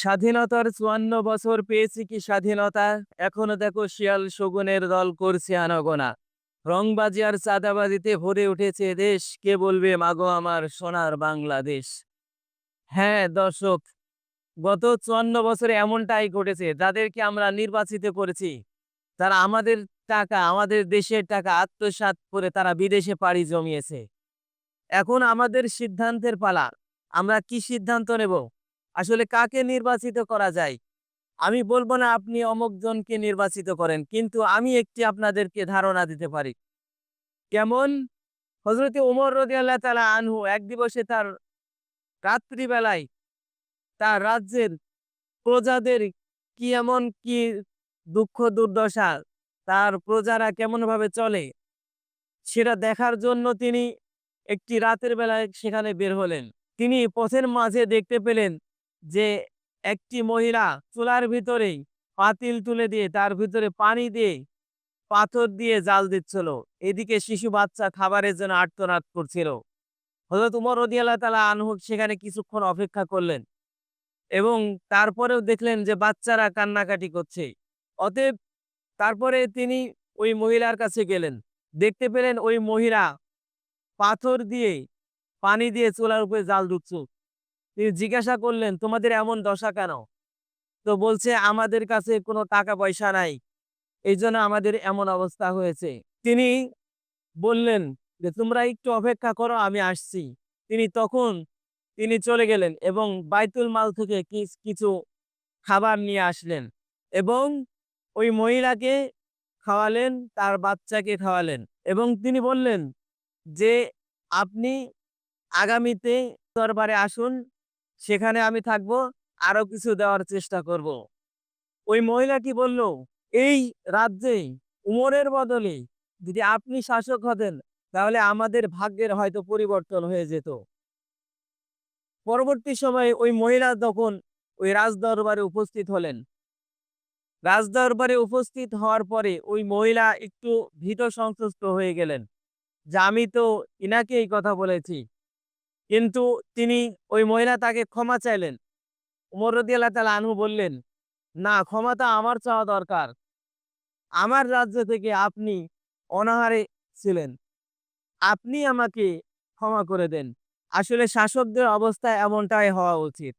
স্বাধীনতার ৫৪ বছর পেয়েছি কি স্বাধীনতা, এখনো দেখো শিয়াল শগুনের দল করছে আনাগোনা। রংবাজি আর চাঁদাবাজিতে ভরে উঠেছে দেশ, কে বলবে মাগো আমার সোনার বাংলাদেশ। হ্যাঁ দর্শক, গত ৫৪ বছরে এমনটাই ঘটেছে। যাদেরকে আমরা নির্বাচিত করেছি, তারা আমাদের টাকা, আমাদের দেশের টাকা আত্মসাৎ করে তারা বিদেশে পাড়ি জমিয়েছে। এখন আমাদের সিদ্ধান্তের পালা। আমরা কি সিদ্ধান্ত নেব? আসলে কাকে নির্বাচিত করা যায়? আমি বলব না আপনি অমুক জনকে নির্বাচিত করেন, কিন্তু আমি একটি আপনাদেরকে ধারণা দিতে পারি। কেমন? হযরতে ওমর রাদিয়াল্লাহু তাআলা আনহু এক দিবসে তার রাত্রিবেলায় তার রাজ্যের প্রজাদের কি এমন কি দুঃখ দুর্দশা, তার প্রজারা কেমনভাবে চলে, সেটা দেখার জন্য তিনি একটি রাতের বেলায় সেখানে বের হলেন। তিনি পথের মাঝে দেখতে পেলেন যে একটি মহিলা চুলার ভিতরেই পাতিল তুলে দিয়ে তার ভিতরে পানি দিয়ে পাথর দিয়ে জাল দিচ্ছিল। এদিকে শিশু বাচ্চা খাবারের জন্য আর্তনাদ করছিল। হযরত উমর রাদিয়াল্লাহু তাআলা আনহু সেখানে কিছুক্ষণ অপেক্ষা করলেন এবং তারপরেও দেখলেন যে বাচ্চারা কান্নাকাটি করছে। অতএব তারপরে তিনি ওই মহিলার কাছে গেলেন। দেখতে পেলেন ওই মহিলা পাথর দিয়ে পানি দিয়ে চুলার উপরে জাল দিচ্ছে। তিনি জিজ্ঞাসা করলেন, "তোমাদের এমন দশা কেন?" তো বলছে, "আমাদের কাছে কোনো টাকা পয়সা নাই। এইজন্য আমাদের এমন অবস্থা হয়েছে।" তিনি বললেন যে, "তোমরা একটু অপেক্ষা করো, আমি আসছি।" তখন তিনি চলে গেলেন এবং বাইতুল মাল থেকে কিছু খাবার নিয়ে আসলেন এবং ওই মহিলাকে খাওয়ালেন, তার বাচ্চাকে খাওয়ালেন এবং তিনি বললেন যে, "আপনি আগামীতে দরবারে আসুন, সেখানে আমি থাকবো, আরো কিছু দেওয়ার চেষ্টা করব।" ওই মহিলা কি বলল, "এই রাজ্যে উমরের বদলে যদি আপনি শাসক হতেন, তাহলে আমাদের ভাগ্যের হয়তো পরিবর্তন হয়ে যেত।" পরবর্তী সময়ে ওই মহিলা তখন ওই রাজদরবারে উপস্থিত হলেন। রাজদরবারে উপস্থিত হওয়ার পরে ওই মহিলা একটু ভীত সন্ত্রস্ত হয়ে গেলেন যে, "আমি তো ইনাকে এই কথা বলেছি।" কিন্তু তিনি ওই মহিলা তাকে ক্ষমা চাইলেন। ওমর রাদিয়াল্লাহু তাআলা আনহু বললেন, "না, ক্ষমাটা আমার চাওয়া দরকার। আমার রাজ্য থেকে আপনি অনাহারে ছিলেন। আপনি আমাকে ক্ষমা করে দেন। আসলে শাসকদের অবস্থা এমনটাই হওয়া উচিত।"